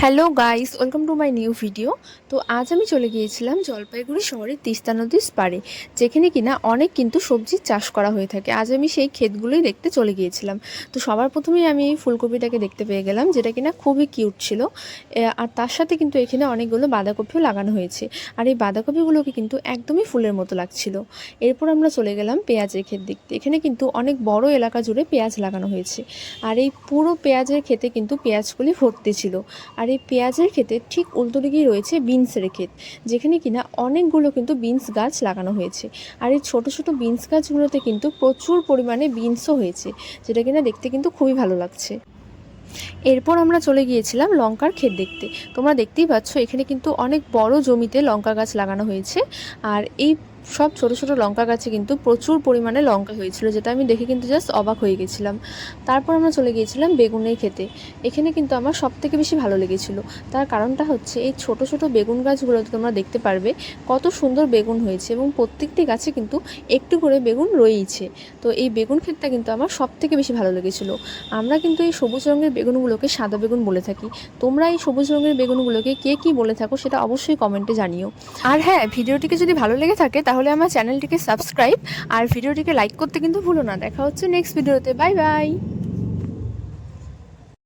Hello guys, welcome to my new video. তো আজ আমি চলে গিয়েছিলাম জলপাইগুড়ি শহরের তিস্তা নদীর পাড়ে, যেখানে কিনা অনেক কিন্তু সবজির চাষ করা হয়ে থাকে। আজ আমি সেই ক্ষেতগুলোই দেখতে চলে গিয়েছিলাম। তো সবার প্রথমেই আমি এই ফুলকপিটাকে দেখতে পেয়ে গেলাম, যেটা কিনা খুবই কিউট ছিল। আর তার সাথে কিন্তু এখানে অনেকগুলো বাঁধাকপিও লাগানো হয়েছে। আর এই বাঁধাকপিগুলোকে কিন্তু একদমই ফুলের মতো লাগছিল। এরপর আমরা চলে গেলাম পেঁয়াজের ক্ষেত দেখতে। এখানে কিন্তু অনেক বড় এলাকা জুড়ে পেঁয়াজ লাগানো হয়েছে। আর এই পুরো পেঁয়াজের ক্ষেতে কিন্তু পেঁয়াজগুলি ভর্তি ছিল। আর এই পেঁয়াজের ক্ষেতে ঠিক উল্টো দিকেই রয়েছে বিনসের ক্ষেত, যেখানে কিনা অনেকগুলো কিন্তু বিনস গাছ লাগানো হয়েছে। আর এই ছোটো ছোটো বিনস গাছগুলোতে কিন্তু প্রচুর পরিমাণে বিনসও হয়েছে, যেটা কিনা দেখতে কিন্তু খুবই ভালো লাগছে। এরপর আমরা চলে গিয়েছিলাম লঙ্কার ক্ষেত দেখতে। তোমরা দেখতেই পাচ্ছ এখানে কিন্তু অনেক বড় জমিতে লঙ্কা গাছ লাগানো হয়েছে। আর এই সব ছোট ছোট লঙ্কা গাছে কিন্তু প্রচুর পরিমাণে লঙ্কা হয়েছিল, যেটা আমি দেখে কিন্তু জাস্ট অবাক হয়ে গেছিলাম। তারপর আমরা চলে গিয়েছিলাম বেগুনের ক্ষেতে। এখানে কিন্তু আমার সবথেকে বেশি ভালো লেগেছিল। তার কারণটা হচ্ছে এই ছোট ছোট বেগুন গাছগুলোতে তোমরা দেখতে পারবে কত সুন্দর বেগুন হয়েছে, এবং প্রত্যেকটি গাছে কিন্তু একটু করে বেগুন রয়েইছে। তো এই বেগুন ক্ষেতটা কিন্তু আমার সবথেকে বেশি ভালো লেগেছিল। আমরা কিন্তু এই সবুজ রঙের বেগুনগুলোকে সাদা বেগুন বলে থাকি। তোমরা এই সবুজ রঙের বেগুনগুলোকে কে কী বলে থাকো সেটা অবশ্যই কমেন্টে জানিও। আর হ্যাঁ, ভিডিওটিকে যদি ভালো লেগে থাকে তাহলে আমার চ্যানেলটিকে সাবস্ক্রাইব আর ভিডিওটিকে লাইক করতে কিন্তু ভুলো না। দেখা হচ্ছে নেক্সট ভিডিওতে। Bye bye.